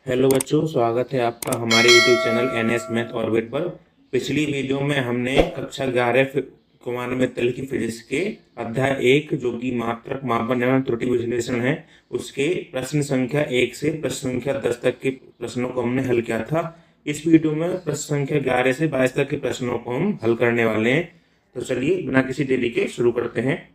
Hello बच्चों, स्वागत है आपका हमारे YouTube channel NS math orbit पर। पिछली वीडियो में हमने कक्षा 11 कुमार की फिजिक्स के अध्याय 1 जो कि मात्रक मापन एवं त्रुटि विश्लेषण है, उसके प्रश्न संख्या 1 से प्रश्न संख्या 10 तक के प्रश्नों को हमने हल किया था। इस वीडियो में प्रश्न संख्या 11 से 22 तक के प्रश्नों को हम हल करने वाले हैं। तो चलिए बिना किसी देरी के शुरू करते हैं।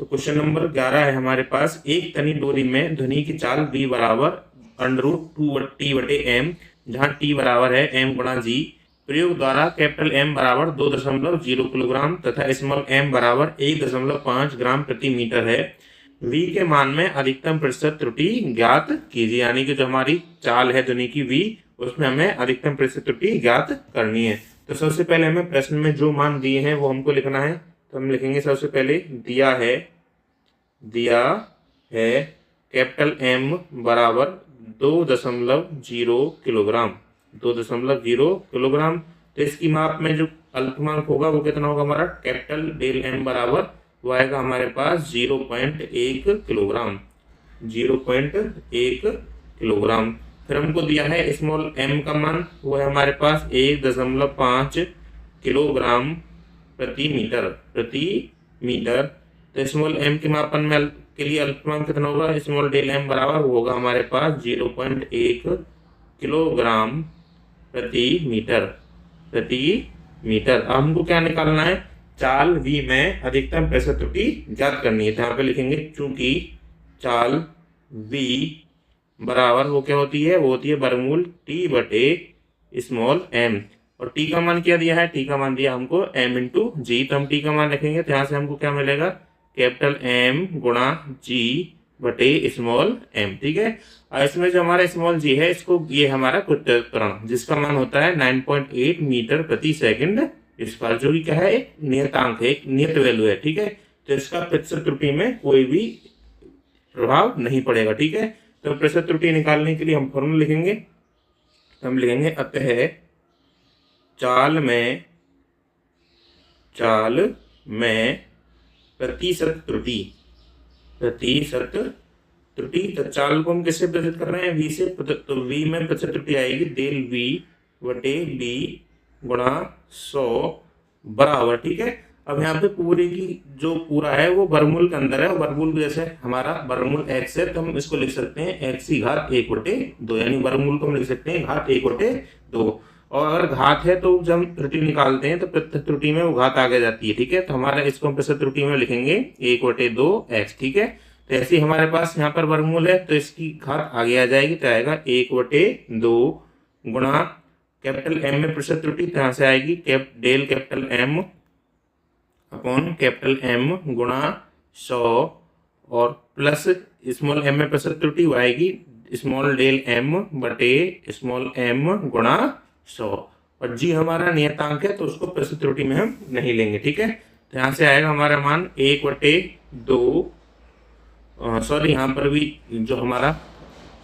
तो क्वेश्चन नंबर 11 है हमारे पास, एक तनी डोरी में ध्वनि की चाल v बराबर √2t/m, जहां t बराबर है m गुणा जी। प्रयोग द्वारा कैपिटल M बराबर 2.0 किलोग्राम तथा स्मॉल m बराबर 1.5 ग्राम प्रति मीटर है। v के मान में अधिकतम प्रतिशत त्रुटि ज्ञात कीजिए। यानी कि जो हमारी चाल है ध्वनि की v, उसमें हमें अधिकतम प्रतिशत त्रुटि ज्ञात करनी है। तो सबसे पहले हमें प्रश्न में जो मान दिए हैं वो हमको लिखना है। तो हम लिखेंगे सबसे पहले दिया है कैपिटल M बराबर 2.0 किलोग्राम। 2.0 किलोग्राम। तो इसकी माप में जो अल्पतमांक होगा वो कितना होगा हमारा, कैपिटल डेल M बराबर वो आएगा हमारे पास 0.1 किलोग्राम। 0.1 किलोग्राम। फिर हमको दिया है स्मॉल m का मान, वो है हमारे पास 1.5 किलोग्राम प्रति मीटर। तो स्मॉल m के मापन में के लिए अल्पतमांक कितना होगा, स्मॉल डेल m बराबर होगा हमारे पास 0.1 किलोग्राम प्रति मीटर। अब हमको क्या निकालना है, चाल v में अधिकतम प्रतिशत त्रुटि ज्ञात करनी है। तो यहाँ पे लिखेंगे चूंकि चाल v बराबर वो क्या होती है, वो होती है वर्गमूल t बटे स्मॉल m। और t का मान क्या दिया है, t का मान दिया हमको m इंटू जी। तो हम t का मान रखेंगे तो यहाँ से हमको क्या मिलेगा, कैपिटल M गुणा G बटे स्मॉल m। ठीक है। और इसमें जो हमारा स्मॉल g है, इसको ये हमारा त्वरण जिसका मान होता है 9.8 मीटर प्रति सेकंड स्क्वायर, जो कि क्या है, एक नियतांक है, एक नियत वैल्यू है। ठीक है। तो इसका प्रतिशत त्रुटि में कोई भी प्रभाव नहीं पड़ेगा। ठीक है। तो प्रतिशत त्रुटि निकालने के लिए हम फॉर्मूला लिखेंगे। तो हम लिखेंगे अतः चाल में प्रतिशत त्रुटि। तो चाल को हम किससे प्रतिशत कर रहे हैं, v से। तो v में प्रतिशत त्रुटि आएगी डेल v बटे b गुणा 100 बराबर। ठीक है। अब यहाँ पे पूरे की जो पूरा है वो वर्गमूल के अंदर है। वर्गमूल जैसे हमारा वर्गमूल x है, तो हम इसको लिख सकते हैं x की घात 1/2, यानी वर्गमूल को हम लिख सकते हैं घात 1/2। और अगर घात है तो जब हम त्रुटि निकालते हैं तो प्रतिशत त्रुटि में वो घात आगे जाती है। ठीक है। तो हमारा इसको हम प्रतिशत त्रुटि में लिखेंगे 1/2x। ठीक है। तो ऐसे ही हमारे पास यहाँ पर वर्गमूल है तो इसकी घात आगे आ जाएगी, तो आएगा 1/2 गुणा कैपिटल M में प्रतिशत त्रुटि, तो यहाँ से आएगी del capital M upon capital M गुणा 100 और प्लस स्मॉल m में प्रतिशत त्रुटि वो आएगी स्मॉल डेल m बटे स्मॉल m गुणा 100। और जी हमारा नियतांक है तो उसको प्रतिशत त्रुटि में हम नहीं लेंगे। ठीक है। तो यहाँ से आएगा हमारा मान 1/2। सॉरी, यहाँ पर भी जो हमारा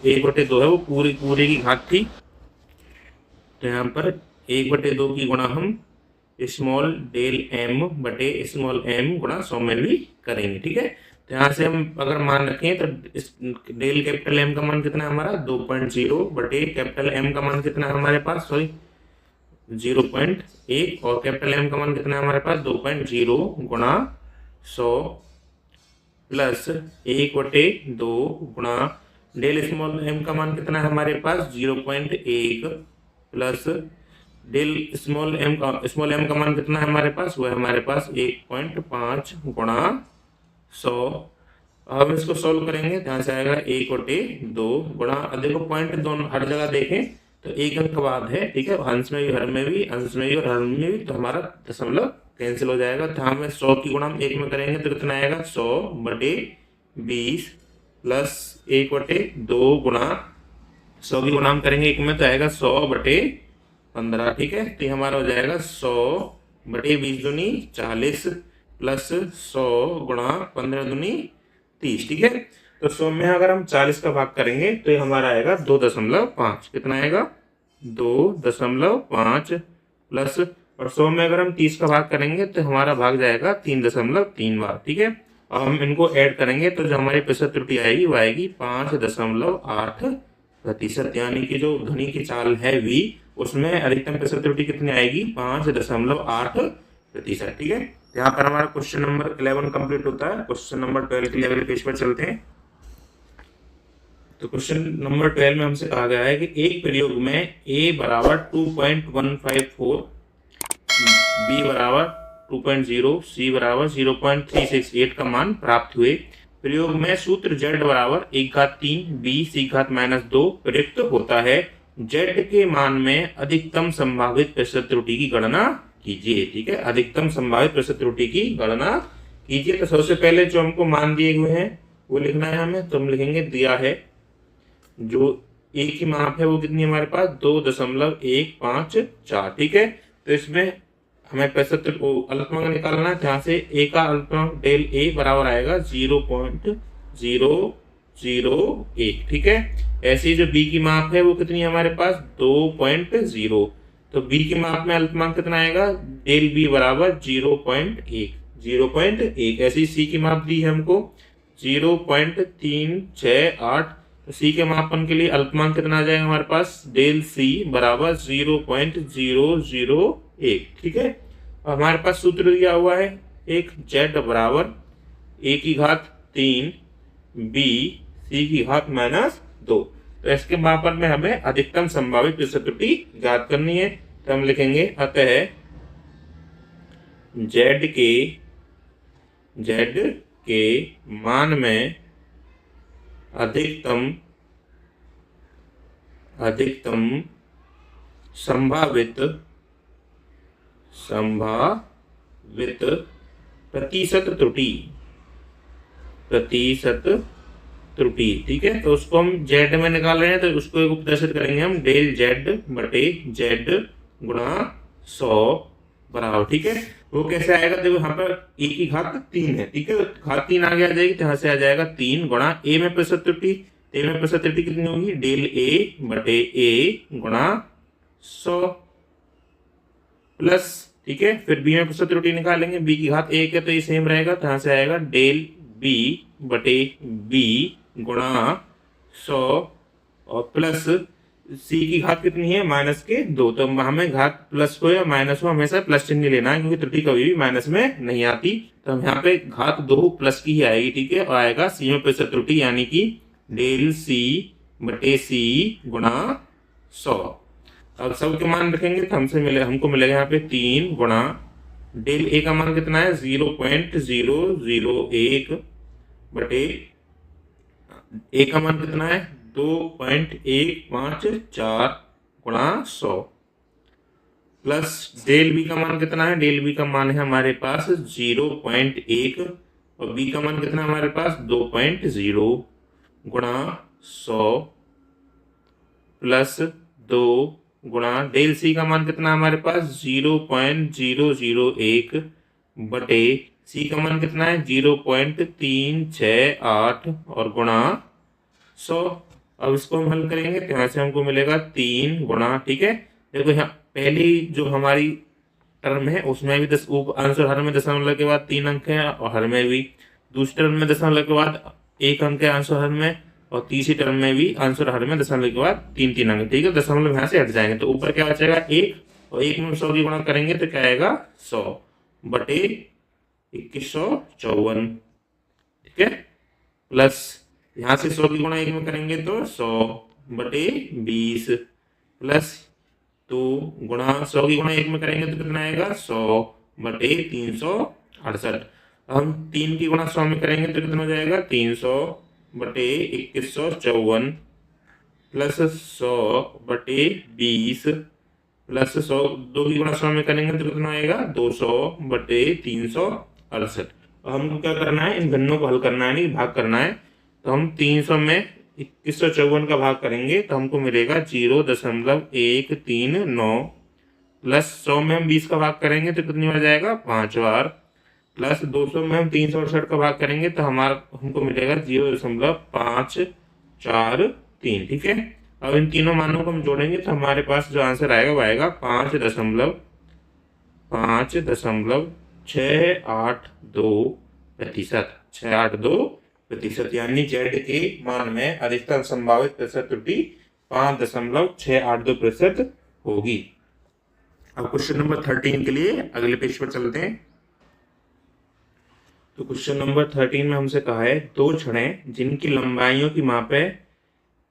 1/2 है वो पूरी की घात थी, तो यहाँ पर 1/2 की गुणा हम स्मॉल डेल m बटे स्मॉल m गुणा 100 में भी करेंगे। ठीक है। तो यहाँ से हम अगर मान रखें तो डेल कैपिटल M का मान कितना है हमारा 2.0 बटे कैपिटल M का मान कितना है हमारे पास, सॉरी 0.1, और कैपिटल M का मान कितना है हमारे पास 2.0 गुणा 100 प्लस 1/2 गुणा डेल स्मॉल m का मान कितना है हमारे पास 0.1 प्लस डेल स्मॉल m का मान कितना है हमारे पास, वो है हमारे पास 1.5 गुणा 100। अब इसको सोल्व करेंगे तो यहाँ से आएगा 1/2 गुणा, देखो पॉइंट दोनों हर जगह देखें तो एक अंक बाद है। ठीक है। अंश में भी हर में भी, अंश में भी और हर में भी, तो हमारा दशमलव कैंसिल हो जाएगा। तो हमें 100 की गुणा हम 1 में करेंगे तो कितना आएगा 100/20 प्लस 1/2 गुणा 100 की गुणा हम करेंगे 1 में तो आएगा 100/15। ठीक है। तो हमारा हो जाएगा 100/20 दूनी 40 प्लस 100 गुणा 15 दूनी 30। ठीक है। तो 100 में अगर हम 40 का भाग करेंगे तो ये हमारा आएगा 2.5। कितना आएगा 2.5 प्लस, और 100 में अगर हम 30 का भाग करेंगे तो हमारा भाग जाएगा 3.3 बार। ठीक है। अब हम इनको ऐड करेंगे तो जो हमारी प्रतिशत त्रुटि आएगी वो आएगी 5.8 प्रतिशत, यानी कि जो ध्वनि की चाल है v, उसमें अधिकतम प्रतिशत त्रुटि कितनी आएगी? 5.8%। ठीक है, यहाँ पर हमारा क्वेश्चन नंबर 11 कंप्लीट होता है। क्वेश्चन नंबर 12 के लिए अगले पेज पर चलते हैं। तो क्वेश्चन नंबर 12 में हमसे कहा गया है कि एक प्रयोग में a बराबर 2.154, b बराबर 2.0, c बराबर 0.368 का मान प्राप्त हुए। प्रयोग में सूत्र z बराबर 1/3 b c/-2 प्रयुक्त होता है। z के मान में अधिकतम संभावित प्रतिशत त्रुटि की गणना कीजिए। ठीक है, अधिकतम संभावित प्रतिशत त्रुटि की गणना कीजिए। तो सबसे पहले जो हमको मान दिए हुए हैं वो लिखना है हमें। तो हम लिखेंगे, दिया है जो a की माप है वो कितनी हमारे पास? 2.154। ठीक है, तो इसमें हमें प्रतिशत अल्पतमांक निकालना है। जहाँ से a का अल्पतमांक डेल a बराबर आएगा 0.001। ठीक है, ऐसे ही जो b की माप है वो कितनी है हमारे पास? 2.0। तो b की माप में अल्पतमांक कितना आएगा? डेल b बराबर 0.1। ऐसे ही c की माप दी है हमको 0.368। तो c के मापन के लिए अल्पतमांक कितना आ जाएगा हमारे पास? डेल c बराबर 0.001। ठीक है, हमारे पास सूत्र दिया हुआ है एक, z बराबर a⁻3 b c⁻-2। तो इसके मापन में हमें अधिकतम संभावित प्रतिशत त्रुटि ज्ञात करनी है। तो हम लिखेंगे, अतः z के मान में अधिकतम संभावित प्रतिशत त्रुटि। ठीक है, तो उसको हम z में निकाल रहे हैं, तो उसको एक प्रदर्शित करेंगे हम डेल z बटे z गुणा 100 बराबर। ठीक है, वो कैसे आएगा? देखो यहाँ पर a⁻3 है। ठीक है, तो घात 3 आगे आ जाएगी, तो यहाँ से आ जाएगा 3 गुणा a में प्रतिशत त्रुटि। a में प्रतिशत त्रुटि कितनी होगी? डेल a बटे a गुणा 100 प्लस, ठीक है, फिर b में प्रतिशत त्रुटि निकालेंगे। b⁻1 है तो ये सेम रहेगा, तो यहाँ से आएगा डेल b बटे b गुणा 100 और प्लस c की घात कितनी है? -2। तो हमें घात प्लस हो या माइनस हो हमेशा प्लस चिन्ह लेना है, क्योंकि त्रुटि कभी भी माइनस में नहीं आती। तो हम यहाँ पे घात 2 प्लस की ही आएगी। ठीक है, और आएगा c में प्रतिशत त्रुटि, यानी कि डेल c बटे c गुणा 100। अब सब के मान रखेंगे तो हमको मिलेगा यहाँ पे 3 गुणा डेल a का मान कितना है? 0.001 बटे a का मान कितना है? 2.154 गुणा 100 प्लस डेल b का मान कितना है? डेल b का मान है हमारे पास 0.1 और b का मान कितना है हमारे पास? 2.0 गुणा 100 प्लस 2 गुणा डेल c का मान कितना है हमारे पास? 0.001 बटे c का मान कितना है? 0.368 और गुणा 100। अब इसको हम हल करेंगे तो यहाँ से हमको मिलेगा 3 गुणा, ठीक है, देखो यहाँ पहली जो हमारी टर्म है उसमें भी आंसर हर में दशमलव के बाद 3 अंक है, और हर में भी दूसरी टर्म में दशमलव के बाद 1 अंक है आंसर हर में, और तीसरी टर्म में भी आंसर हर में दशमलव के बाद 3 अंक। ठीक है, दशमलव यहाँ से हट जाएंगे तो ऊपर क्या बचेगा? 1, और 1 में 100 की गुणा करेंगे तो क्या आएगा? 100 बटे 2154। ठीक है, प्लस यहाँ से 100 की गुणा 1 में करेंगे तो 100 बटे 20 प्लस 2 गुणा 100 की गुणा 1 में करेंगे तो कितना आएगा? 100 बटे 368। हम 3 की गुणा 100 में करेंगे तो कितना हो जाएगा? 300 बटे 2154 प्लस 100 बटे 20 प्लस 100 2 की गुणा 100 में करेंगे तो कितना आएगा? 200 बटे 368। हमको क्या करना है? इन भिन्नों को हल करना है, नहीं भाग करना है। तो हम 300 में 2154 का भाग करेंगे तो हमको मिलेगा 0.139 प्लस 100 में हम 20 का भाग करेंगे तो कितनी बार जाएगा? 5 बार, प्लस 200 में हम 368 का भाग करेंगे तो हमको मिलेगा 0.543। ठीक है, अब इन तीनों मानों को हम जोड़ेंगे तो हमारे पास जो आंसर आएगा वो आएगा 5.682%। यानी जेड के मान में अधिकतम संभावित प्रतिशत त्रुटि 5.682% होगी। अब क्वेश्चन नंबर 13 के लिए अगले पेज पर चलते हैं। तो क्वेश्चन नंबर 13 में हमसे कहा है दो छड़ें जिनकी लंबाइयों की माप है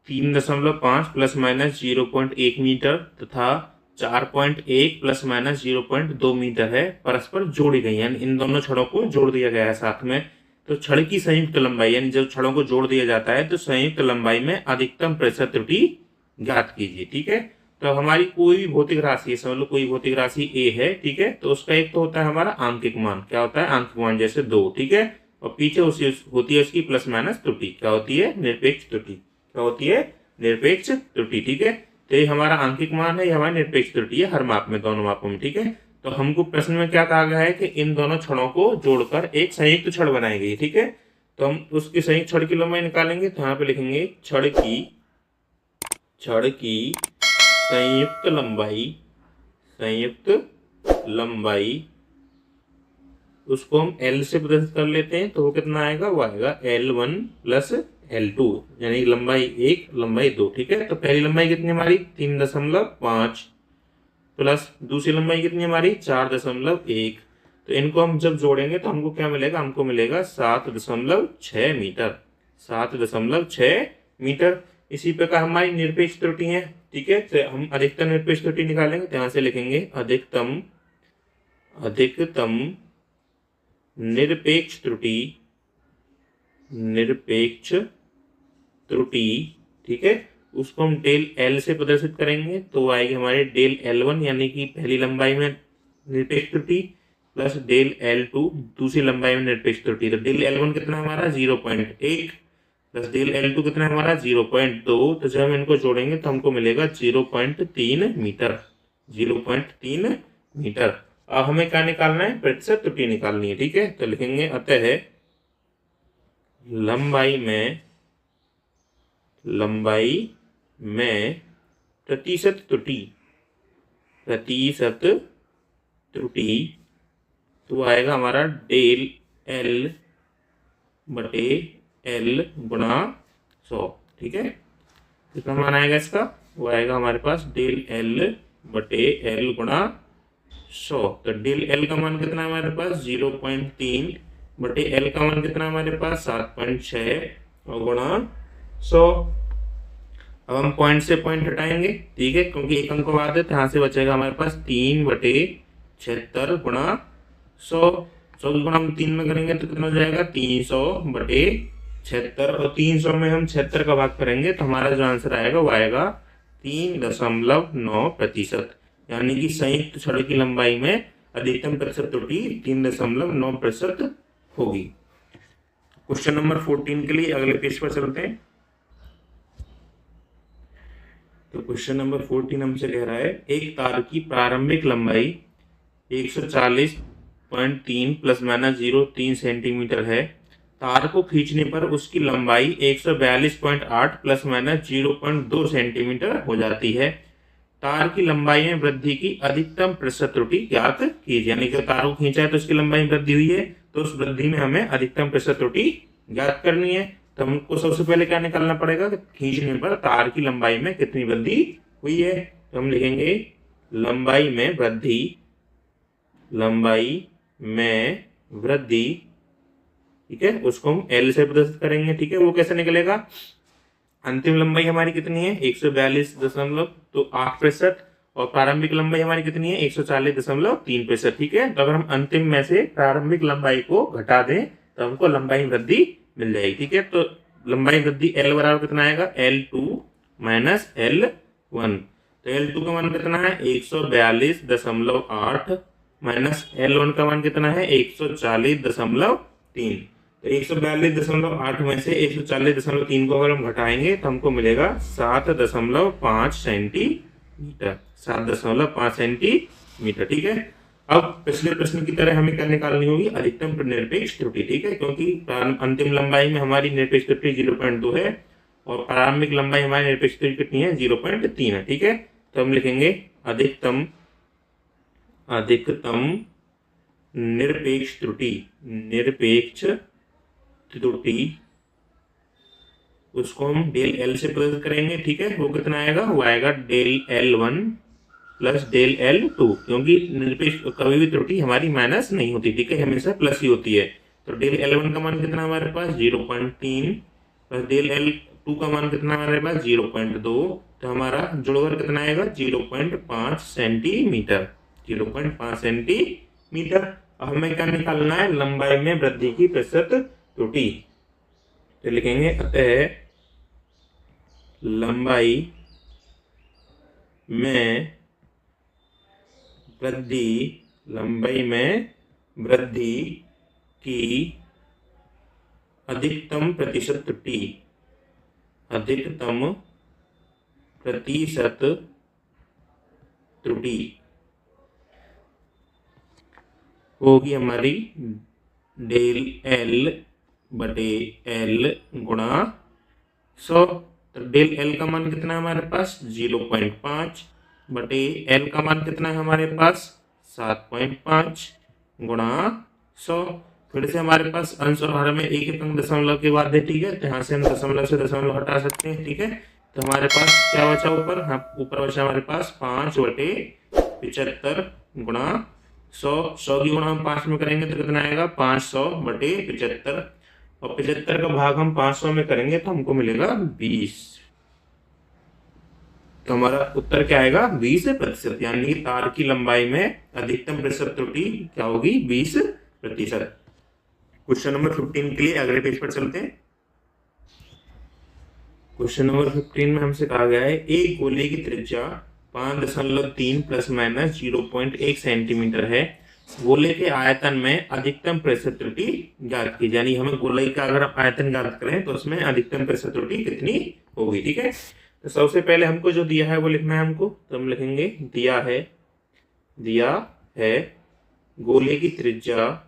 3.5 प्लस माइनस 0.1 मीटर तथा 4.1 प्लस माइनस 0.2 मीटर है, परस्पर जोड़ी गई, यानी इन दोनों छड़ों को जोड़ दिया गया है साथ में। तो छड़ की संयुक्त लंबाई, यानी जब छड़ों को जोड़ दिया जाता है तो संयुक्त लंबाई में अधिकतम प्रतिशत त्रुटि ज्ञात कीजिए। ठीक है, तो हमारी कोई भी भौतिक राशि है, समझ लो कोई भौतिक राशि ए है, ठीक है, तो उसका एक तो होता है हमारा आंकिक मान, क्या होता है आंकिक मान, जैसे 2, ठीक है, और पीछे उसी होती है उसकी प्लस माइनस त्रुटि, क्या होती है निरपेक्ष त्रुटि, क्या होती है निरपेक्ष त्रुटि। ठीक है, तो ये हमारा आंकिक मान है, ये हमारी निरपेक्ष त्रुटि है हर माप में, दोनों मापों में। ठीक है, तो हमको प्रश्न में क्या कहा गया है कि इन दोनों छड़ों को जोड़कर एक संयुक्त छड़ बनाई गई। ठीक है, तो हम उसकी संयुक्त छड़ की लंबाई निकालेंगे, तो यहाँ पे लिखेंगे छड़ की संयुक्त लंबाई उसको हम L से प्रदर्शित कर लेते हैं, तो वो कितना आएगा, वो आएगा L1 प्लस L2, यानी लंबाई 1 लंबाई 2। ठीक है, तो पहली लंबाई कितनी हमारी 3.5 प्लस दूसरी लंबाई कितनी हमारी 4.1, तो इनको हम जब जोड़ेंगे तो हमको क्या मिलेगा, हमको मिलेगा 7.6 मीटर, 7.6 मीटर। इसी प्रकार हमारी निरपेक्ष त्रुटि है। ठीक है, तो हम अधिकतम निरपेक्ष त्रुटि निकालेंगे, तो यहाँ से लिखेंगे अधिकतम निरपेक्ष त्रुटि, ठीक है, उसको हम डेल L से प्रदर्शित करेंगे, तो वो आएगी हमारे डेल L1, यानी कि पहली लंबाई में निरपेक्ष त्रुटि, प्लस डेल L2 दूसरी लंबाई में निरपेक्ष त्रुटि। तो डेल L1 कितना हमारा 0.1 प्लस डेल L2 कितना हमारा 0.2, तो जब हम इनको जोड़ेंगे तो हमको मिलेगा 0.3 मीटर, 0.3 मीटर। अब हमें क्या निकालना है, प्रतिशत त्रुटि निकालनी है। ठीक है, तो लिखेंगे अतः लंबाई में प्रतिशत त्रुटि तो आएगा हमारा डेल L बटे L गुणा 100। ठीक है, कितना मान आएगा इसका, वो आएगा हमारे पास डेल L बटे L गुणा 100। तो डेल L का मान कितना है हमारे पास 0.3 बटे L का मान कितना हमारे पास 7.6 और गुणा 100। अब हम पॉइंट से पॉइंट हटाएंगे, ठीक है, क्योंकि एक अंक बाद है, तो यहाँ से बचेगा हमारे पास 3/76 गुणा 100। 100 गुणा हम 3 में करेंगे तो कितना हो जाएगा 300/76, और 300 में हम 76 का भाग करेंगे तो हमारा जो आंसर आएगा वो आएगा 3.9%, यानी कि संयुक्त छड़ की लंबाई में अधिकतम प्रतिशत त्रुटि 3.9% होगी। क्वेश्चन नंबर 14 के लिए अगले पेज पर चलते हैं। तो क्वेश्चन नंबर 14 हमसे कह रहा है एक तार की प्रारंभिक लंबाई 140.3 प्लस माइनस 0.3 सेंटीमीटर है। तार को खींचने पर उसकी लंबाई 142.8 प्लस माइनस 0.2 सेंटीमीटर हो जाती है। तार की लंबाई में वृद्धि की अधिकतम प्रतिशत त्रुटि ज्ञात कीजिए, यानी कि तार को खींचा है तो उसकी लंबाई में वृद्धि हुई है, तो उस वृद्धि में हमें अधिकतम प्रतिशत त्रुटि ज्ञात करनी है। तो हमको सबसे पहले क्या निकालना पड़ेगा कि खींचने पर तार की लंबाई में कितनी वृद्धि हुई है। तो हम लिखेंगे लंबाई में वृद्धि, ठीक है, उसको हम L से प्रदर्शित करेंगे। ठीक है, वो कैसे निकलेगा, अंतिम लंबाई हमारी कितनी है 142.8%, और प्रारंभिक लंबाई हमारी कितनी है 140.3%। ठीक है, तो अगर हम अंतिम में से प्रारंभिक लंबाई को घटा दें तो हमको लंबाई वृद्धि मिल जाएगी। ठीक है, तो लंबाई वृद्धि L बराबर कितना आएगा L2 माइनस L1। तो L2 का मान कितना है 142.8 माइनस L1 का मान कितना है 140.3। तो 142.8 में से 140.3 को अगर हम घटाएंगे तो हमको मिलेगा 7.5 सेंटीमीटर, 7.5 सेंटीमीटर। ठीक है, अब पिछले प्रश्न की तरह हमें क्या निकालनी होगी, अधिकतम निरपेक्ष त्रुटि। ठीक है, क्योंकि अंतिम लंबाई में हमारी निरपेक्ष त्रुटि 0.2 है और प्रारंभिक लंबाई हमारी निरपेक्ष त्रुटि कितनी है 0.3 है। ठीक है, तो हम लिखेंगे अधिकतम निरपेक्ष त्रुटि उसको हम डेल एल से प्रदर्शित करेंगे, ठीक है। वो कितना आएगा, वो आएगा del L1 plus del L2, क्योंकि निरपेक्ष कभी भी त्रुटि हमारी माइनस नहीं होती, ठीक है, हमेशा प्लस ही होती है। तो डेल L1 का मान कितना हमारे पास 0.3 प्लस डेल L2 का मान कितना हमारे पास 0.2, तो हमारा जुड़कर कितना आएगा 0.5 सेंटीमीटर, 0.5 सेंटीमीटर। अब हमें क्या निकालना है, लंबाई में वृद्धि की प्रतिशत त्रुटि। तो लिखेंगे अतः लंबाई में वृद्धि की अधिकतम प्रतिशत त्रुटि, अधिकतम प्रतिशत त्रुटि होगी हमारी डेल L बटे L गुणा 100। तो डेल L का मान कितना है हमारे पास 0.5 बटे L का मान कितना है हमारे पास 7.5 गुणा 100। फिर से हमारे पास अंश और हर में एक एक अंक दशमलव के बाद है, ठीक है, तो यहाँ से हम दशमलव से दशमलव हटा सकते हैं, ठीक है। तो हमारे पास क्या बचा ऊपर, हाँ ऊपर बचा हमारे पास 5 बटे 75 गुणा 100। 100 की गुणा हम 5 में करेंगे तो कितना आएगा 500 बटे 75, और 75 का भाग हम 500 में करेंगे तो हमको मिलेगा 20। तो हमारा उत्तर क्या आएगा 20%, यानी कि तार की लंबाई में अधिकतम प्रतिशत त्रुटि क्या होगी 20%। क्वेश्चन नंबर 15 के लिए अगले पेज पर चलते हैं। क्वेश्चन नंबर 15 में हमसे कहा गया है एक गोले की त्रिज्या 5.3 प्लस माइनस 0.1 सेंटीमीटर है, गोले के आयतन में अधिकतम प्रतिशत त्रुटि ज्ञात की। यानी हमें गोले का अगर आयतन ज्ञात करें तो उसमें अधिकतम प्रतिशत त्रुटि कितनी होगी, ठीक है। तो सबसे पहले हमको जो दिया है वो लिखना है हमको, तो हम लिखेंगे दिया है गोले की त्रिज्या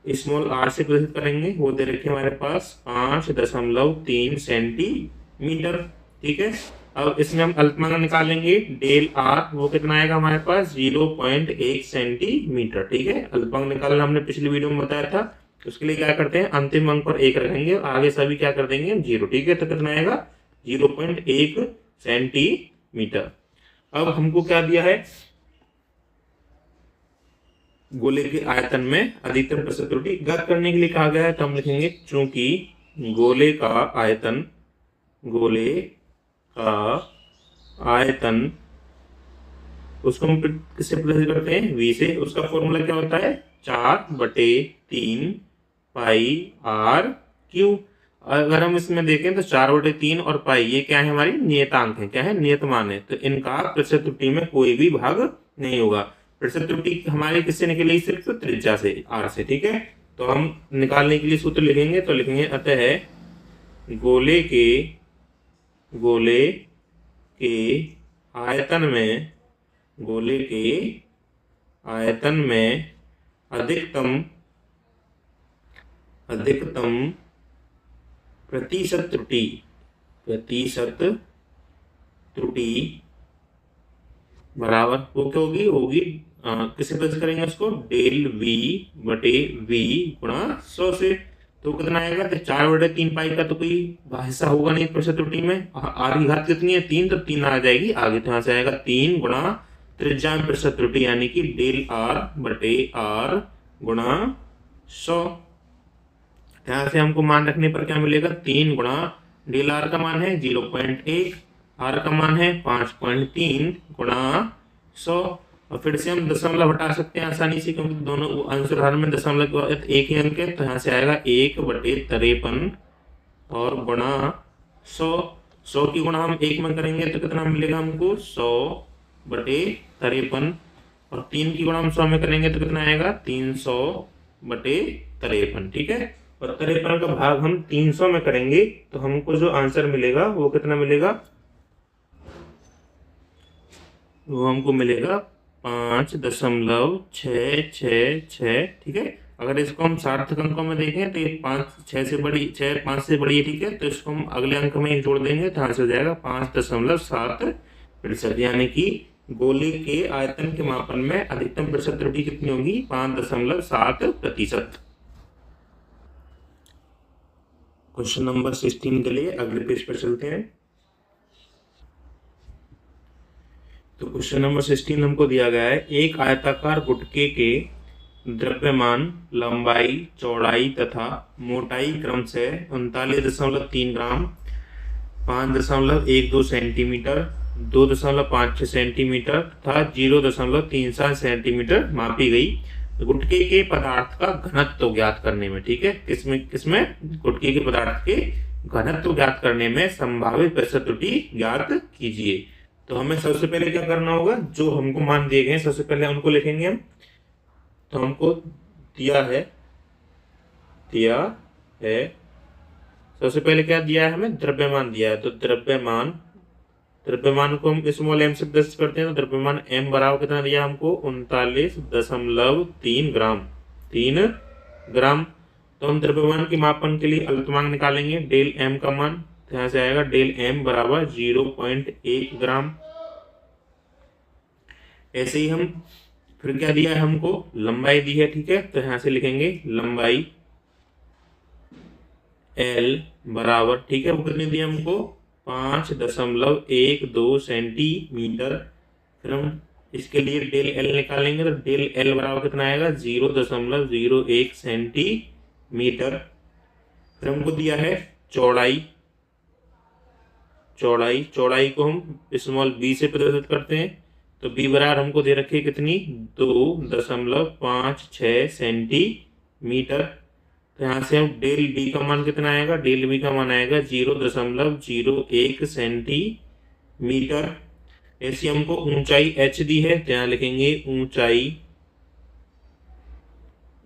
स्मॉल r से प्रदर्शित करेंगे, वो दे रखे हमारे पास 5.3 सेंटीमीटर, ठीक है। अब इसमें हम अल्पतमांक निकालेंगे डेल r, वो कितना आएगा हमारे पास 0.1 सेंटीमीटर, ठीक है। अल्पतमांक निकालना हमने पिछली वीडियो में बताया था। उसके लिए क्या करते हैं, अंतिम अंक पर 1 रखेंगे और आगे सभी क्या कर देंगे 0, ठीक है। तो कितना आएगा 0.1 सेंटीमीटर। अब हमको क्या दिया है, गोले के आयतन में अधिकतम प्रतिशत त्रुटि ज्ञात करने के लिए कहा गया है। तो हम लिखेंगे चूंकि गोले का आयतन उसको हम किससे प्रदर्शित करते हैं v से। उसका फॉर्मूला क्या होता है 4/3 पाई r क्यू। अगर हम इसमें देखें तो 4/3 और पाई ये क्या है हमारी नियतांक है, क्या है नियत मान है, तो इनका प्रतिशत त्रुटि में कोई भी भाग नहीं होगा। प्रतिशत त्रुटि हमारे किससे निकलेगी, सिर्फ त्रिज्या से r से, ठीक है। तो हम निकालने के लिए सूत्र लिखेंगे, तो लिखेंगे अतः गोले के आयतन में अधिकतम प्रतिशत त्रुटि बराबर वो क्या होगी किसे प्लस करेंगे उसको डेल v बटे v गुणा 100 से। तो कितना आएगा, तो 4/3 पाई का तो कोई हिस्सा होगा नहीं प्रतिशत त्रुटि में, r की घात कितनी है 3, तो 3 आ जाएगी आगे, तो यहाँ से आएगा 3 गुणा त्रिज्या में प्रतिशत त्रुटि यानी कि डेल r बटे r गुणा 100। यहाँ से हमको मान रखने पर क्या मिलेगा 3 गुणा डेल r का मान है 0.1, r का मान है 5.3 गुणा 100। और फिर से हम दशमलव हटा सकते हैं आसानी से, क्योंकि दोनों अंश और हर में दशमलव एक ही अंक है। तो यहाँ से आएगा 1/53 और गुणा 100 की गुणा हम 1 में करेंगे तो कितना मिलेगा हमको 100/53, और 3 की गुणा हम 100 में करेंगे तो कितना आएगा 300/53, ठीक है। और 53 का भाग हम 300 में करेंगे तो हमको जो आंसर मिलेगा वो कितना मिलेगा, वो हमको मिलेगा 5.666, ठीक है। अगर इसको हम सार्थक अंकों में देखें तो ये 5 से बड़ी है, ठीक है। तो इसको हम अगले अंक में जोड़ देंगे तो यहाँ से हो जाएगा 5.7%, यानी कि गोले के आयतन के मापन में अधिकतम प्रतिशत त्रुटि कितनी होगी? 5.7%। क्वेश्चन नंबर 16 के लिए अगले पेज पर चलते हैं। तो क्वेश्चन नंबर 16 हमको दिया गया है, एक आयताकार गुटके के द्रव्यमान, लंबाई, चौड़ाई तथा मोटाई क्रम से 39.3 ग्राम, 5.12 सेंटीमीटर, 2.56 सेंटीमीटर तथा 0.37 सेंटीमीटर मापी गई गुटके के पदार्थ का घनत्व ज्ञात करने में। ठीक है, किसमें गुटके के पदार्थ के घनत्व ज्ञात करने में संभावित प्रतिशत त्रुटि ज्ञात कीजिए। तो हमें सबसे पहले क्या करना होगा, जो हमको मान दिए गए सबसे पहले उनको लिखेंगे हम। तो हमको दिया है सबसे पहले क्या दिया है, हमें द्रव्यमान दिया है। तो द्रव्यमान को हम स्मॉल m से दर्ज करते हैं। तो द्रव्यमान m बराबर कितना दिया हमको? 39.3 ग्राम, 3 ग्राम। तो हम द्रव्यमान के मापन के लिए अल्पतमांक निकालेंगे, डेल m का मान। तो यहाँ से आएगा डेल m बराबर 0.1 ग्राम। ऐसे ही हम फिर क्या दिया है हमको? लंबाई दी है। ठीक है, तो यहाँ से लिखेंगे लंबाई L बराबर, ठीक है, वो कितनी दी हमको? 5.12 सेंटीमीटर। फिर हम इसके लिए डेल L निकालेंगे। तो डेल L बराबर कितना आएगा? 0.01 सेंटीमीटर। फिर हमको दिया है चौड़ाई को हम स्मॉल b से प्रदर्शित करते हैं। तो b बराबर हमको दे रखी है कितनी? 2.56 सेंटीमीटर। तो यहाँ से हम डेल b का मान कितना आएगा? डेल b का मान आएगा 0.01 सेंटीमीटर। ऐसी हमको ऊंचाई h दी है, तो यहाँ लिखेंगे ऊंचाई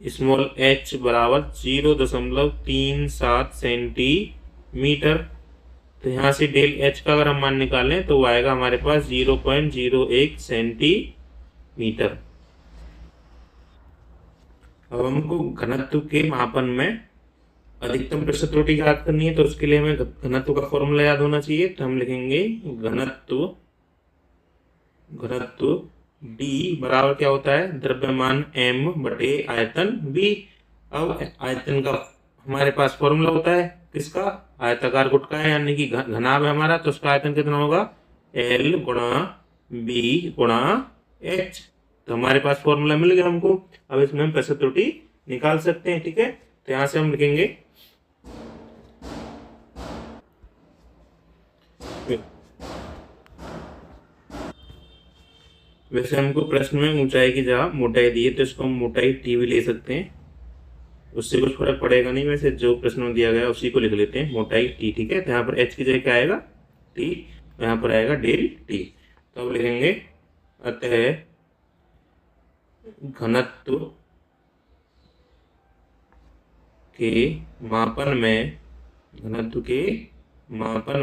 स्मॉल h बराबर 0.37 सेंटीमीटर। तो यहाँ से डेल h का अगर हम मान निकालें तो वो आएगा हमारे पास 0.01 सेंटीमीटर। अब हमको घनत्व के मापन में अधिकतम प्रतिशत त्रुटि ज्ञात करनी है। तो उसके लिए हमें घनत्व का फॉर्मूला याद होना चाहिए। तो हम लिखेंगे घनत्व D बराबर क्या होता है? द्रव्यमान m बटे आयतन B। अब आयतन का हमारे पास फॉर्मूला होता है किसका? आयताकार गुटका है, यानी कि घनाभ है हमारा, तो उसका आयतन कितना होगा? L गुणा B गुणा H। तो हमारे पास फॉर्मूला मिल गया हमको। अब इसमें हम प्रतिशत त्रुटि निकाल सकते हैं। ठीक है, तो यहां से हम लिखेंगे वैसे हमको प्रश्न में ऊंचाई की जगह मोटाई दी है, तो इसको हम मोटाई T भी ले सकते हैं, उससे कुछ फर्क पड़ेगा नहीं। वैसे जो प्रश्न में दिया गया उसी को लिख लेते हैं, मोटाई T। ठीक है, तो यहाँ पर H की जगह क्या आएगा? T। यहाँ पर आएगा डेल T। तो अब लिखेंगे अतः घनत्व के मापन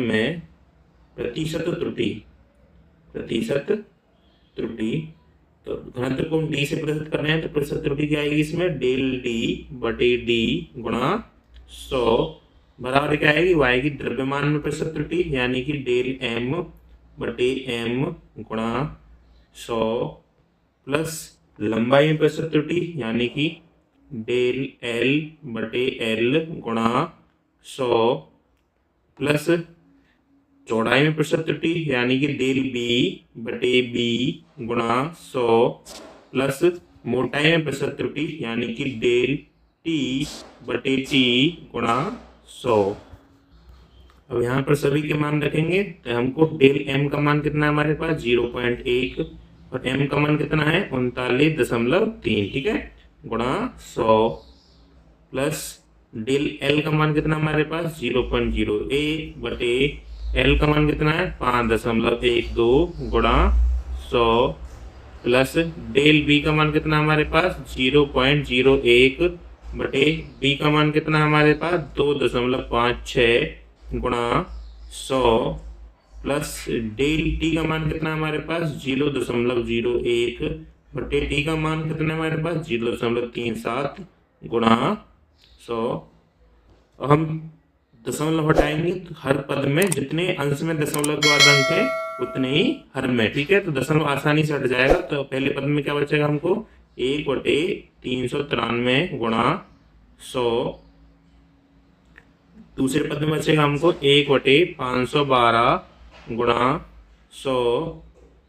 में प्रतिशत त्रुटि। तो घनत्व को हम D से प्रदर्शित कर रहे हैं, तो प्रतिशत त्रुटि क्या आएगी इसमें? डेल D बटे D गुणा 100 बराबर क्या आएगी? वो आएगी द्रव्यमान में प्रतिशत त्रुटि, यानी कि डेल M बटे M गुणा 100 प्लस लंबाई में प्रतिशत त्रुटि, यानी कि डेल L बटे L गुणा 100 प्लस चौड़ाई में प्रतिशत त्रुटि, यानी कि डेल B बटे B गुणा 100 प्लस मोटाई में प्रतिशत त्रुटि, यानी कि डेल T बटे T गुणा 100। अब यहाँ पर सभी के मान रखेंगे। तो हमको डेल M का मान कितना है हमारे पास? 0.1 और M का मान कितना है? 39.3। ठीक है, गुणा 100 प्लस डेल L का मान कितना हमारे पास? 0.01 बटे L का मान कितना है? 5.12 गुणा 100 प्लस डेल B का मान कितना हमारे पास? 0.01 बटे B का मान कितना हमारे पास? 2.56 गुणा 100 प्लस डेल T का मान कितना हमारे पास? 0.01 बटे T का मान कितना हमारे पास? 0.37 गुणा 100। हम दशमलव हटाएंगे तो हर पद में जितने अंश में दशमलव के बाद अंक है उतने ही हर में, ठीक है। तो दशमलव आसानी से हट जाएगा। तो पहले पद में क्या बचेगा हमको, 1/393 गुणा 100। दूसरे पद में बचेगा हमको 1/512 गुणा 100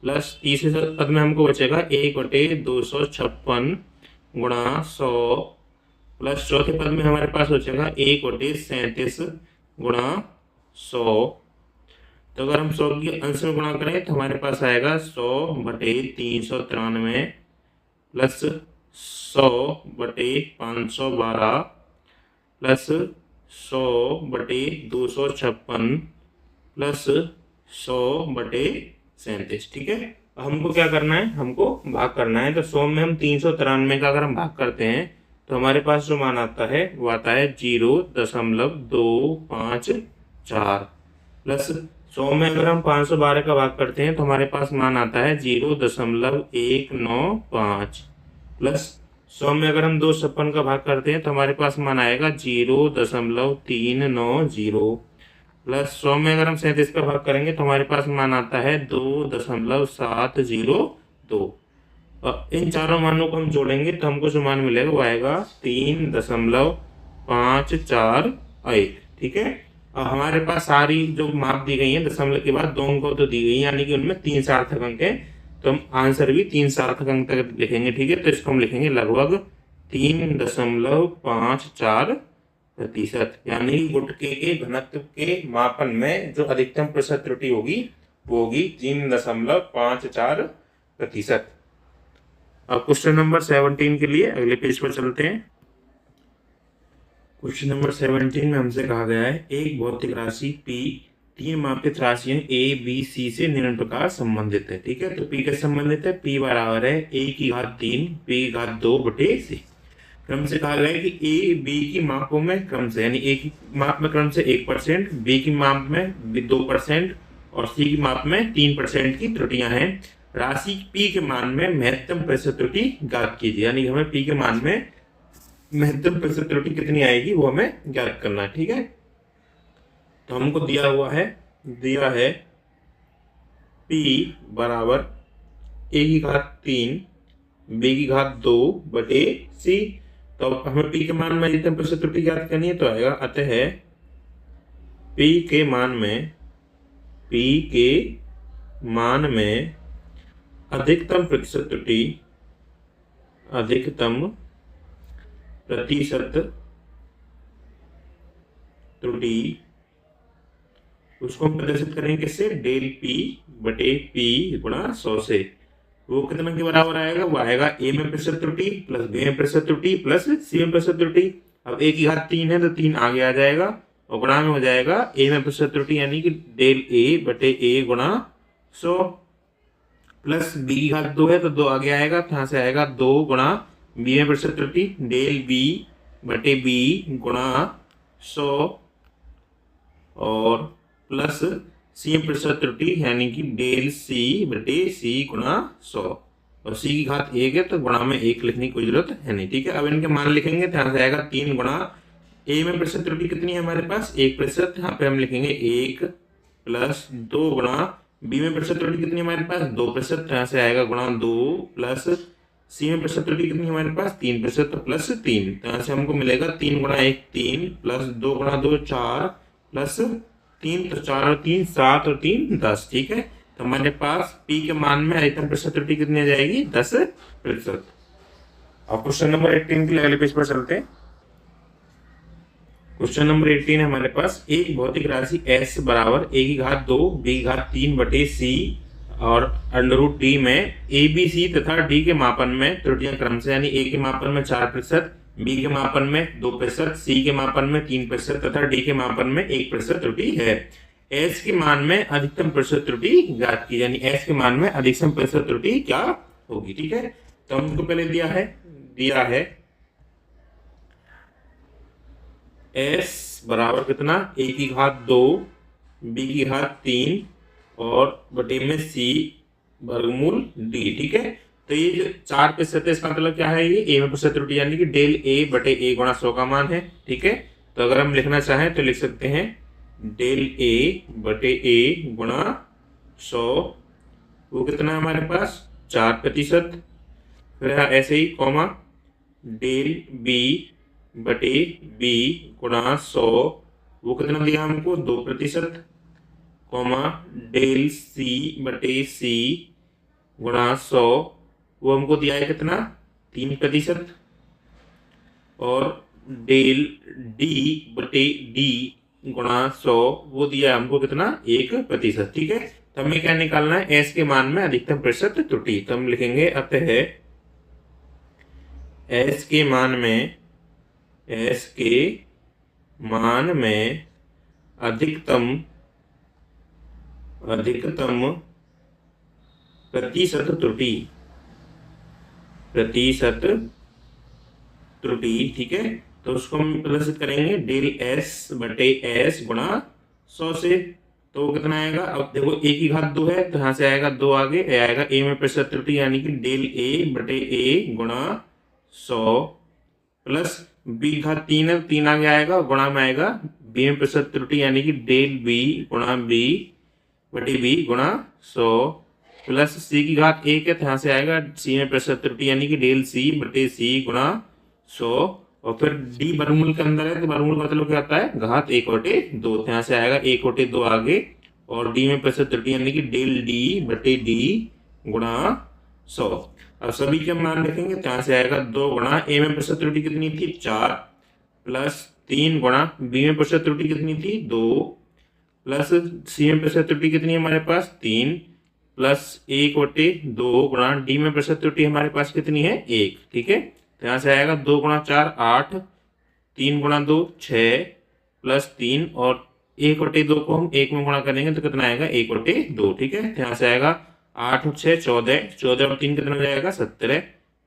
प्लस तीसरे पद में हमको बचेगा 1/256 गुणा 100 प्लस चौथे पद में हमारे पास बचेगा 1/37 गुणा 100। तो अगर हम 100 की अंश में गुणा करें तो हमारे पास आएगा 100/393 प्लस 100/512 प्लस 100/256 प्लस 100/37, ठीक है। हमको क्या करना है, हमको भाग करना है। तो 100 में हम 393 का अगर हम भाग करते हैं तो हमारे पास जो मान आता है वो आता है 0.254 प्लस 100 में अगर हम 512 का भाग करते हैं तो हमारे पास मान आता है 0.195 प्लस 100 में अगर हम 256 का भाग करते हैं तो हमारे पास मान आएगा 0.390 प्लस 100 में अगर हम 37 का भाग करेंगे तो हमारे पास मान आता है 2.702। इन चारों मानों को हम जोड़ेंगे तो हमको जो मान मिलेगा वो आएगा 3.541, ठीक है। अब हमारे पास सारी जो माप दी गई है दशमलव के बाद 2 अंकों तो दी गई है, यानी कि उनमें 3 सार्थक अंक है। तो हम आंसर भी 3 सार्थक अंक तक लिखेंगे, ठीक है। तो इसको हम लिखेंगे लगभग 3.54%, यानी गुटके के घनत्व के मापन में जो अधिकतम प्रतिशत त्रुटि होगी वो होगी 3.54%। अब क्वेश्चन नंबर 17 के लिए अगले पेज पर चलते हैं। क्वेश्चन नंबर 17 में हमसे कहा गया है एक भौतिक राशि P 3 मापित राशियां A, B, C से निम्न प्रकार संबंधित है, ठीक है। तो P कैसे संबंधित है, P बराबर है A⁻3 P⁻2/C। क्रम से कहा गया है कि A, B की मापों में क्रम से, यानी A की माप में क्रम से 1%, B की माप में 2% और C की माप में 3% की त्रुटियां हैं। राशि P के मान में महत्तम प्रतिशत त्रुटि ज्ञात कीजिए, यानी हमें P के मान में महत्तम प्रतिशत त्रुटि कितनी आएगी वो हमें ज्ञात करना है, ठीक है। तो हमको दिया है P बराबर A⁻3 B⁻2/C। तो हमें P के मान में अधिकतम प्रतिशत त्रुटि ज्ञात करनी है, तो आएगा अतः P के मान में अधिकतम प्रतिशत त्रुटि उसको हम प्रदर्शित करेंगे किससे, डेल P/P गुणा 100 से। वो कितना के बराबर आएगा, वो आएगा A में प्रतिशत त्रुटि प्लस B में प्रतिशत त्रुटि प्लस C में प्रतिशत त्रुटि। अब A⁻3 है तो 3 आगे आ जाएगा और गुणा में हो जाएगा A में प्रतिशत त्रुटि, यानी कि डेल A/A गुणा 100 प्लस B⁻2 है तो 2 आगे आएगा, तो यहाँ से आएगा 2 गुणा B में प्रतिशत त्रुटि डेल B/B गुणा 100 और प्लस C में प्रतिशत त्रुटि यानी कि डेल C/C गुणा 100 और C⁻1 है तो गुणा में 1 लिखने की कोई जरूरत है नहीं, ठीक है। अब इनके मान लिखेंगे तो यहाँ से आएगा 3 गुणा A में प्रतिशत त्रुटि कितनी है हमारे पास 1%, यहाँ पे हम लिखेंगे 1 प्लस 2 गुणा B में प्रतिशत त्रुटि कितनी है हमारे पास 2%, यहाँ से आएगा गुणा 2 प्लस C में प्रतिशत त्रुटि कितनी है हमारे पास 3%, तो प्लस 3। तो यहाँ से हमको मिलेगा 3 गुणा 1 3 प्लस 2 गुणा 2 4 प्लस 3, तो 4 और 3 7 और 3 10, ठीक है। तो हमारे पास P के मान में अधिकतम प्रतिशत त्रुटि कितनी आ जाएगी 10%। और क्वेश्चन नंबर 18 के लिए अगले पेज पर चलते हैं। क्वेश्चन नंबर 18 है हमारे पास एक भौतिक राशि S बराबर A⁻2 B⁻3/C और √D में ABC तथा D के मापन में त्रुटियां क्रम से, यानी A के मापन में 4%, B के मापन में 2%, C के मापन में 3% तथा D के मापन में 1% त्रुटि है। S के मान में अधिकतम प्रतिशत त्रुटि ज्ञात की, यानी S के मान में अधिकतम प्रतिशत त्रुटि क्या होगी, ठीक है। तो हमको पहले दिया है S बराबर कितना A⁻2 B⁻3 और बटे में C वर्गमूल D, ठीक है। तो ये जो 4% है इसका मतलब क्या है, ये A में प्रतिशत त्रुटि यानी कि डेल A/A गुणा 100 का मान है, ठीक है। तो अगर हम लिखना चाहें तो लिख सकते हैं डेल A/A गुणा 100 वो कितना है हमारे पास 4%। फिर ऐसे ही कॉमा डेल बी बटे बी गुणा 100 वो कितना दिया हमको 2%। कॉमा डेल सी बटे सी गुणा 100 वो हमको दिया है कितना 3%। और डेल डी बटे डी गुणा 100 वो दिया हमको कितना 1%। ठीक है, तो हमें क्या निकालना है एस के मान में अधिकतम प्रतिशत त्रुटि। तो हम लिखेंगे अतः एस के मान में अधिकतम प्रतिशत त्रुटि। ठीक है, तो उसको हम प्रदर्शित करेंगे डेल एस बटे एस गुणा 100 से। तो कितना आएगा, अब देखो ए की घात 2 है तो यहाँ से आएगा 2 आगे आएगा ए में प्रतिशत त्रुटि यानी कि डेल ए बटे ए गुणा 100 प्लस बी घात 3 है 3 आगे आएगा गुणा में आएगा बी में प्रतिशत त्रुटि यानी कि डेल बी गुणा बी बटे बी गुणा 100 प्लस सी की घात 1 है तो यहाँ से आएगा सी में प्रतिशत त्रुटि यानी कि डेल सी बटे सी गुणा 100 और फिर डी वर्गमूल के अंदर है तो वर्गमूल का मतलब क्या आता है घात 1/2। तो यहाँ से आएगा 1/2 आगे और डी में प्रतिशत त्रुटि यानी कि डेल डी बटे डी गुणा 100। अब सभी के मान लिखेंगे तो यहाँ से आएगा 2 गुणा ए में प्रतिशत त्रुटि कितनी थी 4 प्लस 3 गुणा बी में प्रतिशत त्रुटि कितनी थी 2 प्लस सी में प्रतिशत त्रुटि कितनी है हमारे पास 3 प्लस 1/2 गुणा डी में प्रतिशत त्रुटि हमारे पास कितनी है 1। ठीक है, तो यहाँ से आएगा 2 गुणा 4 8 3 गुणा 2 6 प्लस 3 और 1/2 को हम 1 में गुणा करेंगे तो कितना आएगा 1/2। ठीक है, तो यहाँ से आएगा 8 और 6 14 और 3 कितना हो जाएगा 17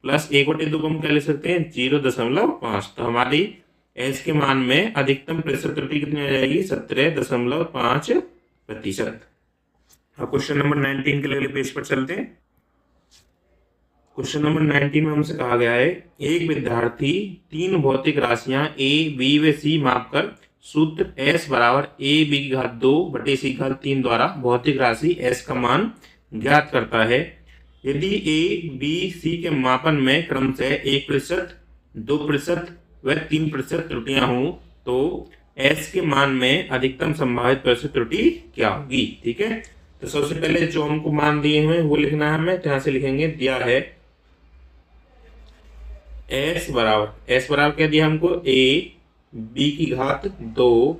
प्लस 1/2 को हम क्या ले सकते हैं 0.5। तो हमारी एस के मान में अधिकतम प्रतिशत त्रुटि कितनी हो जाएगी 17.5%। अब क्वेश्चन नंबर 19 के लिए पेज पर चलते हैं। क्वेश्चन नंबर 19 में हमसे कहा गया है एक विद्यार्थी 3 भौतिक राशियां a, b व c मापकर सूत्र s बराबर a b की घात 2 बटे c की घात 3 द्वारा भौतिक राशि s का मान ज्ञात करता है। यदि a, b, c के मापन में क्रमशः 1%, 2% व 3% त्रुटियां हों तो s के मान में अधिकतम संभावित प्रतिशत त्रुटि क्या होगी। ठीक है, तो सबसे पहले जो हमको मान दिए हुए वो लिखना है हमें। यहाँ से लिखेंगे दिया है s बराबर क्या दिया हमको a b की घात 2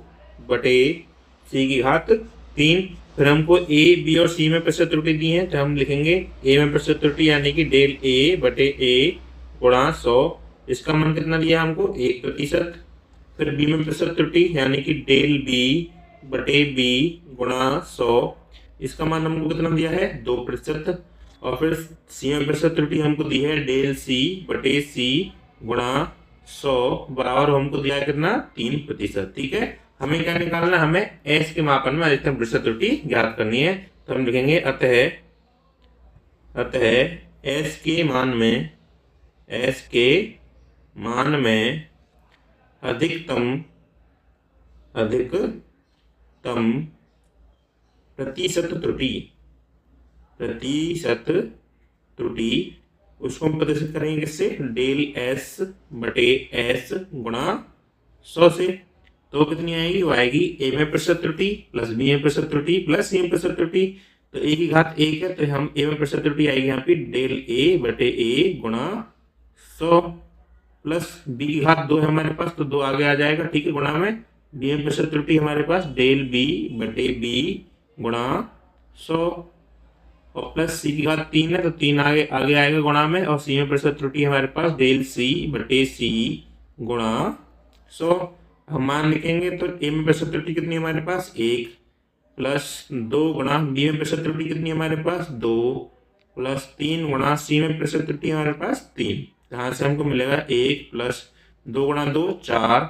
बटे c की घात 3। फिर हमको a b और c में प्रतिशत त्रुटि दी है तो हम लिखेंगे a में प्रतिशत त्रुटि यानी कि डेल a बटे a गुणा 100 इसका मान कितना दिया हमको 1%। फिर b में प्रतिशत त्रुटि यानी कि डेल b बटे b गुणा 100 इसका मान हमको कितना दिया है 2%। और फिर सी में प्रतिशत त्रुटि हमको दी है डेल सी बटे सी गुणा 100 बराबर हमको दिया है कितना 3%। ठीक है, हमें क्या निकालना है, हमें एस के मापन में अधिकतम प्रतिशत त्रुटि ज्ञात करनी है। तो हम लिखेंगे अतः एस के मान में अधिकतम प्रतिशत त्रुटि उसको हम प्रदर्शित करेंगे किससे डेल एस बटे एस गुणा 100 से। तो कितनी आएगी, वो आएगी ए में प्रतिशत त्रुटि प्लस बी में प्रतिशत त्रुटि प्लस सी में प्रतिशत त्रुटि। तो ए की घात 1 है तो हम ए में प्रतिशत त्रुटि आएगी यहाँ पे डेल ए बटे ए गुणा 100 प्लस बी की घात 2 है हमारे पास तो 2 आगे आ जाएगा। ठीक है, गुणा में बी में प्रतिशत त्रुटि हमारे पास डेल बी बटे बी गुणा 100 और प्लस सी की घात 3 है तो 3 आगे आएगा गुणा में और सी में प्रतिशत त्रुटि हमारे पास डेल सी बटे सी गुणा 100। हम मान लिखेंगे तो ए में प्रतिशत त्रुटि कितनी है हमारे पास 1 प्लस 2 गुणा बी में प्रतिशत त्रुटि कितनी है हमारे पास 2 प्लस 3 गुणा सी में प्रतिशत त्रुटि हमारे पास 3। यहाँ से हमको मिलेगा 1 प्लस 2 गुणा 2 4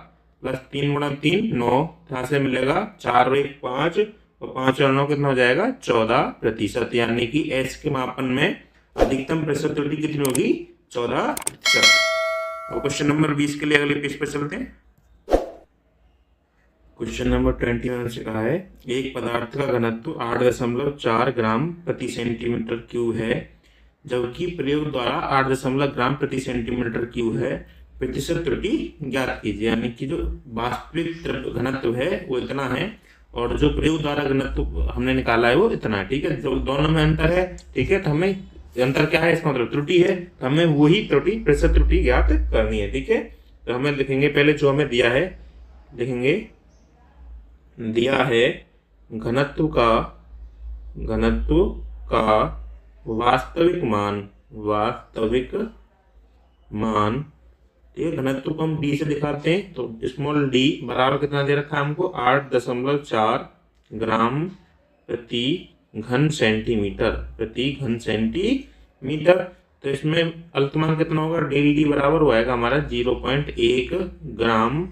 प्लस 3 गुणा 3 9। यहाँ से मिलेगा 4 और 1 5 और 5 और 9 कितना हो जाएगा 14%। यानी कि एस के मापन में अधिकतम प्रतिशत त्रुटि कितनी होगी 14%। और क्वेश्चन नंबर 20 के लिए अगले पेज पर चलते हैं। क्वेश्चन नंबर 21 से कहा है एक पदार्थ का घनत्व 8.4 ग्राम प्रति सेंटीमीटर क्यूब है, जबकि प्रयोग द्वारा 8 ग्राम प्रति सेंटीमीटर क्यूब है। प्रतिशत त्रुटि ज्ञात कीजिए। यानी कि जो वास्तविक घनत्व है वो इतना है और जो प्रयोग द्वारा घनत्व हमने निकाला है वो इतना है। ठीक है, जो दोनों में अंतर है। ठीक है, तो हमें अंतर क्या है, इसका मतलब त्रुटि है, तो हमें वही त्रुटि प्रतिशत त्रुटि ज्ञात करनी है। ठीक है, तो हमें लिखेंगे पहले जो हमें दिया है, लिखेंगे दिया है घनत्व का वास्तविक मान। ठीक है, घनत्व को हम डी से दिखाते हैं, तो स्मॉल डी बराबर कितना दे रखा है हमको, 8.4 ग्राम प्रति घन सेंटीमीटर। तो इसमें अल्पमान कितना होगा, डेल डी बराबर हो आएगा हमारा 0.1 ग्राम,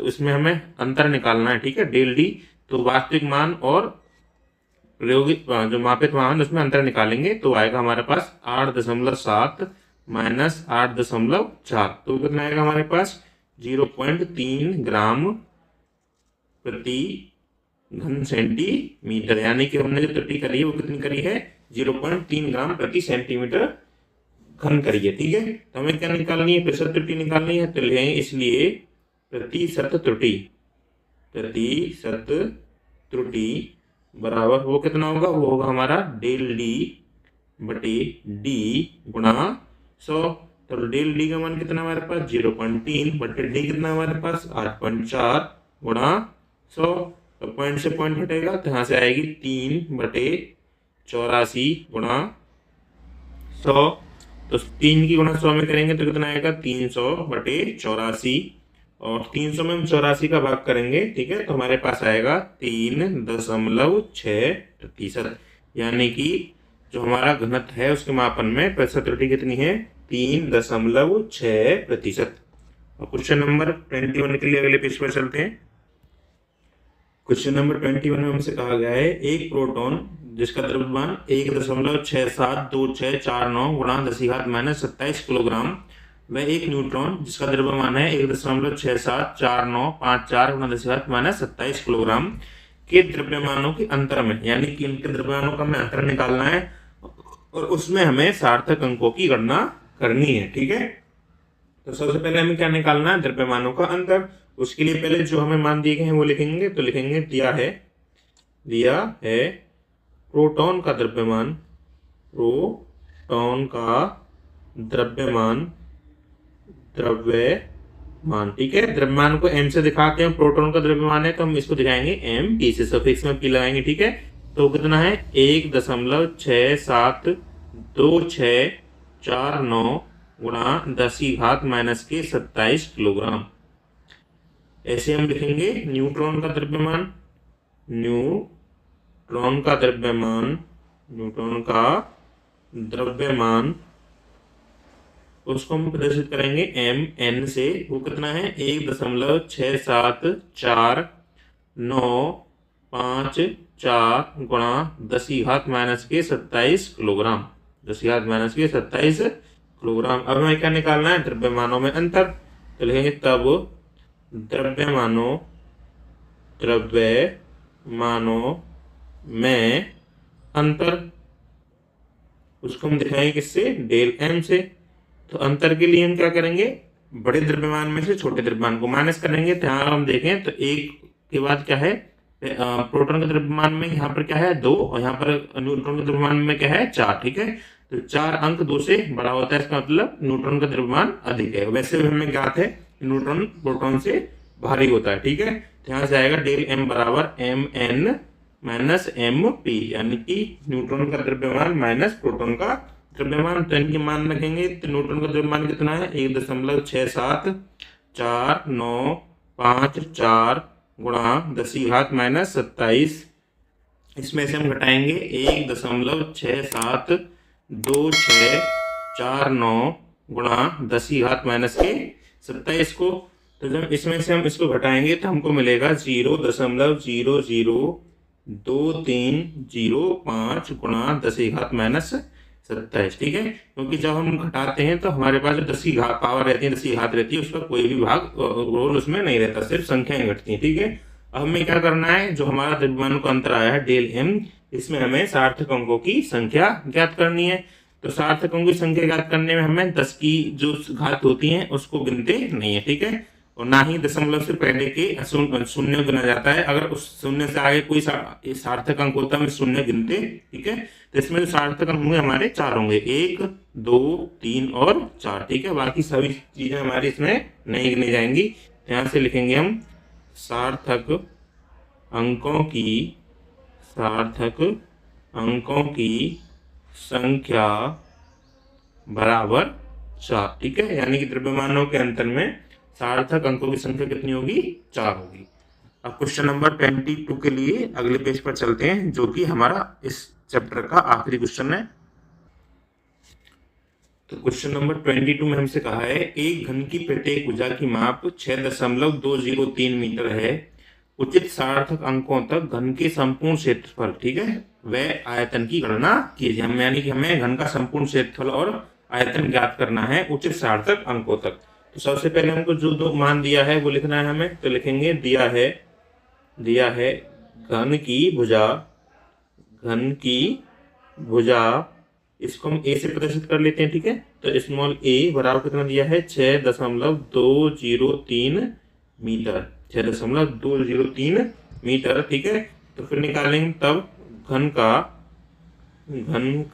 इसमें हमें अंतर निकालना है। ठीक है, डेल डी, तो वास्तविक मान और प्रयोगित जो मापित मान उसमें अंतर निकालेंगे तो आएगा हमारे पास 8.7 माइनस 8.4, तो कितना आएगा हमारे पास 0.3 ग्राम प्रति घन सेंटीमीटर। यानी कि हमने जो त्रुटि करी है वो कितनी करी है, 0.3 ग्राम प्रति सेंटीमीटर घन करी है। ठीक है, तो हमें क्या निकालनी है, प्रतिशत त्रुटि निकालनी है, तो लेंगे इसलिए प्रतिशत त्रुटि बराबर वो कितना होगा, वो होगा हमारा डेल डी बटे डी गुणा 100। तो डेल डी का मान कितना हमारे पास 0.3 बटे डी कितना हमारे पास 8.4 गुणा 100। तो पॉइंट से पॉइंट हटेगा तो यहाँ से आएगी 3/84 गुणा 100। तो 3 की गुणा 100 में करेंगे तो कितना आएगा 300/84, और 300 में हम 84 का भाग करेंगे। ठीक है, तो हमारे पास आएगा 3.6%। यानी कि जो हमारा घनत्व है उसके मापन में प्रतिशत त्रुटि कितनी है, 3.6%। और क्वेश्चन नंबर 21 के लिए अगले पेज पर चलते हैं। क्वेश्चन नंबर 21 में हमसे कहा गया है एक प्रोटॉन जिसका द्रव्यमान 1.672649 गुणा 10⁻⁻27 किलोग्राम व एक न्यूट्रॉन जिसका द्रव्यमान है 1.674954 गुणा 10⁻⁻27 किलोग्राम के द्रव्यमानों के अंतर में, यानी कि इनके द्रव्यमानों का हमें अंतर निकालना है और उसमें हमें सार्थक अंकों की गणना करनी है। ठीक है, तो सबसे पहले हमें क्या निकालना है, द्रव्यमानों का अंतर। उसके लिए पहले जो हमें मान दिए गए हैं वो लिखेंगे, तो लिखेंगे दिया है प्रोटॉन का द्रव्यमान। ठीक है, द्रव्यमान को m से दिखाते हैं, प्रोटॉन का द्रव्यमान है तो हम इसको दिखाएंगे m p से, सफिक्स में p लगाएंगे। ठीक है, तो कितना है 1.672649 गुणा 10⁻⁻27 किलोग्राम। ऐसे हम लिखेंगे न्यूट्रॉन का द्रव्यमान उसको हम प्रदर्शित करेंगे m n से, वो कितना है 1.674954 गुणा 10⁻⁻27 किलोग्राम। 10⁻⁻27 किलोग्राम। अब हमें क्या निकालना है, द्रव्यमानों में अंतर, तो लिखेंगे तब द्रव्यमानों में अंतर, उसको हम दिखाएंगे किससे, डेल m से। तो अंतर के लिए हम क्या करेंगे, बड़े द्रव्यमान में से छोटे द्रव्यमान को माइनस करेंगे। तो यहाँ हम देखें तो एक के बाद क्या है, प्रोटॉन के द्रव्यमान में यहाँ पर क्या है 2 और यहाँ पर न्यूट्रॉन के द्रव्यमान में क्या है 4। ठीक है, तो 4 अंक 2 से बड़ा होता है, इसका मतलब न्यूट्रॉन का द्रव्यमान अधिक है। वैसे भी हमें ज्ञात है न्यूट्रॉन प्रोटॉन से भारी होता है। ठीक है, तो यहाँ से आएगा डेल m बराबर mn माइनस mp, यानी कि न्यूट्रॉन का द्रव्यमान माइनस प्रोटॉन का द्रव्यमान। तो इनके मान रखेंगे तो न्यूट्रॉन का द्रव्यमान कितना है 1.674954 गुणा 10⁻⁻27। इसमें से हम घटाएंगे 1.672649 गुणा 10⁻⁻27 को। तो जब इसमें से हम इसको घटाएंगे तो हमको मिलेगा 0.002305 गुणा 10⁻⁻27। 27, ठीक है। क्योंकि जब हम घटाते हैं तो हमारे पास जो 10 की पावर रहती है, 10 की घात रहती है, उसका कोई भी भाग रोल उसमें नहीं रहता, सिर्फ संख्याएं घटती हैं, ठीक है। अब हमें क्या करना है, जो हमारा द्रव्यमानों का अंतर आया है डेल m, इसमें हमें सार्थक अंकों की संख्या ज्ञात करनी है। तो सार्थक अंकों की संख्या ज्ञात करने में हमें 10 की जो घात होती है उसको गिनते नहीं है, ठीक है। और ना ही दशमलव से पहले के शून्य गिना जाता है। अगर उस शून्य से आगे कोई सार्थक अंक होता है, हम शून्य गिनते, ठीक है। तो इसमें जो सार्थक अंक होंगे हमारे 4 होंगे, 1, 2, 3 और 4, ठीक है। बाकी सभी चीजें हमारी इसमें नहीं गिनी जाएंगी। यहाँ से लिखेंगे हम सार्थक अंकों की संख्या बराबर 4, ठीक है। यानी कि द्रव्यमानों के अंतर में सार्थक अंकों की संख्या कितनी होगी, 4 होगी। अब क्वेश्चन नंबर 22 के लिए अगले पेज पर चलते हैं, जो कि हमारा इस चैप्टर का आखिरी क्वेश्चन है। तो क्वेश्चन नंबर 22 में हमसे कहा है, एक घन की प्रत्येक भुजा की माप 6.203 मीटर है। उचित सार्थक अंकों तक घन के संपूर्ण क्षेत्रफल, ठीक है, वह आयतन की गणना कीजिए। हम यानी कि हमें घन का संपूर्ण क्षेत्रफल और आयतन ज्ञात करना है उचित सार्थक अंकों तक। तो सबसे पहले हमको जो दो मान दिया है वो लिखना है हमें। तो लिखेंगे दिया है घन की भुजा, इसको हम ए से प्रदर्शित कर लेते हैं, ठीक है। तो स्मॉल ए बराबर कितना दिया है, 6.203 मीटर, 6.203 मीटर, ठीक है। तो फिर निकालेंगे तब घन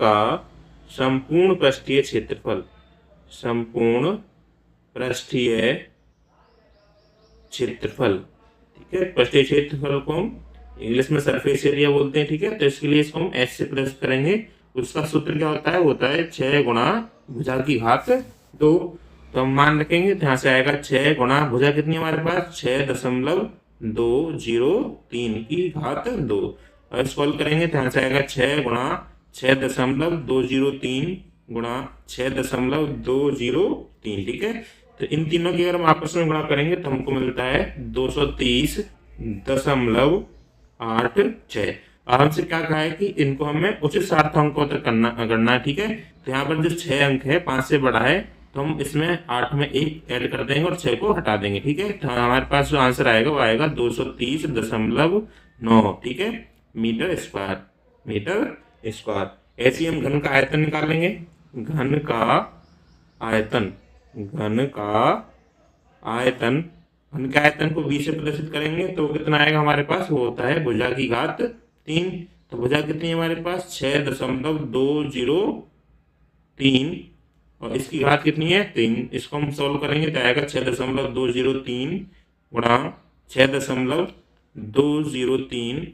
का संपूर्ण पृष्ठीय क्षेत्रफल, ठीक है। पृष्ठीय क्षेत्रफल को हम इंग्लिश में सरफेस एरिया बोलते हैं, ठीक है। तो इसके लिए इसको हम एस से प्रदर्शित करेंगे। उसका सूत्र क्या होता है 6 गुणा भुजा की घात 2। तो हम मान रखेंगे, तो यहाँ से आएगा 6 गुणा भुजा कितनी हमारे पास, 6.203 की घात 2। और सॉल्व करेंगे तो यहाँ से आएगा 6 गुणा 6.203 गुणा 6.203, ठीक है। तो इन तीनों की अगर हम आपस में गुणा करेंगे तो हमको मिलता है 230.86। और हमसे क्या कहा है कि इनको हमें उचित सार्थक अंकों तक करना है, ठीक है। तो यहाँ पर जो 6 अंक है 5 से बड़ा है, तो हम इसमें 8 में 1 ऐड कर देंगे और 6 को हटा देंगे, ठीक है। तो हमारे पास जो आंसर आएगा वो आएगा 230.9, ठीक है, मीटर स्क्वायर। ऐसे ही हम घन का आयतन निकालेंगे। घन का आयतन को 20 से प्रदर्शित करेंगे तो कितना आएगा हमारे पास, वो होता है भुजा की घात 3। तो भुजा कितनी है हमारे पास, 6.203 और इसकी घात कितनी है, 3। इसको हम सॉल्व करेंगे तो आएगा 6.203 गुणा 6.203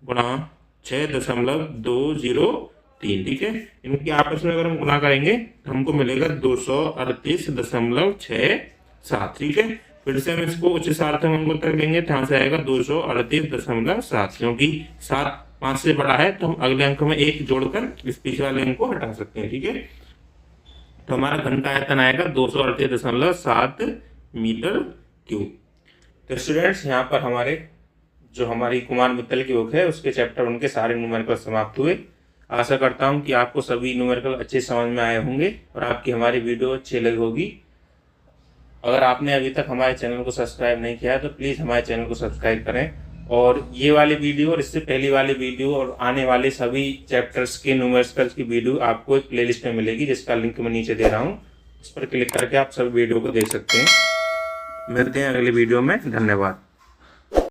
गुणा 6.203, ठीक है। इनकी आपस में अगर हम गुणा करेंगे तो हमको मिलेगा 238.67, ठीक है। फिर से हम इसको उच्च सार्थक अंकों तक लेंगे तो यहाँ से आएगा 238.7, क्योंकि 7 5 से बड़ा है तो हम अगले अंक में 1 जोड़कर इस पीछे वाले अंक को हटा सकते हैं, ठीक है। तो हमारा घन का आयतन आएगा 238.7 मीटर क्यूब। तो स्टूडेंट्स, यहाँ पर हमारी कुमार मित्तल की बुक है उसके चैप्टर 1 के सारे न्यूमेरिकल समाप्त हुए। आशा करता हूँ कि आपको सभी न्यूमेरिकल अच्छे समझ में आए होंगे और आपकी हमारी वीडियो अच्छी लगी होगी। अगर आपने अभी तक हमारे चैनल को सब्सक्राइब नहीं किया है तो प्लीज़ हमारे चैनल को सब्सक्राइब करें। और ये वाली वीडियो और इससे पहली वाली वीडियो और आने वाले सभी चैप्टर्स के न्यूमेरिकल्स की वीडियो आपको एक प्लेलिस्ट में मिलेगी, जिसका लिंक मैं नीचे दे रहा हूँ। उस पर क्लिक करके आप सभी वीडियो को देख सकते हैं। मिलते हैं अगली वीडियो में। धन्यवाद।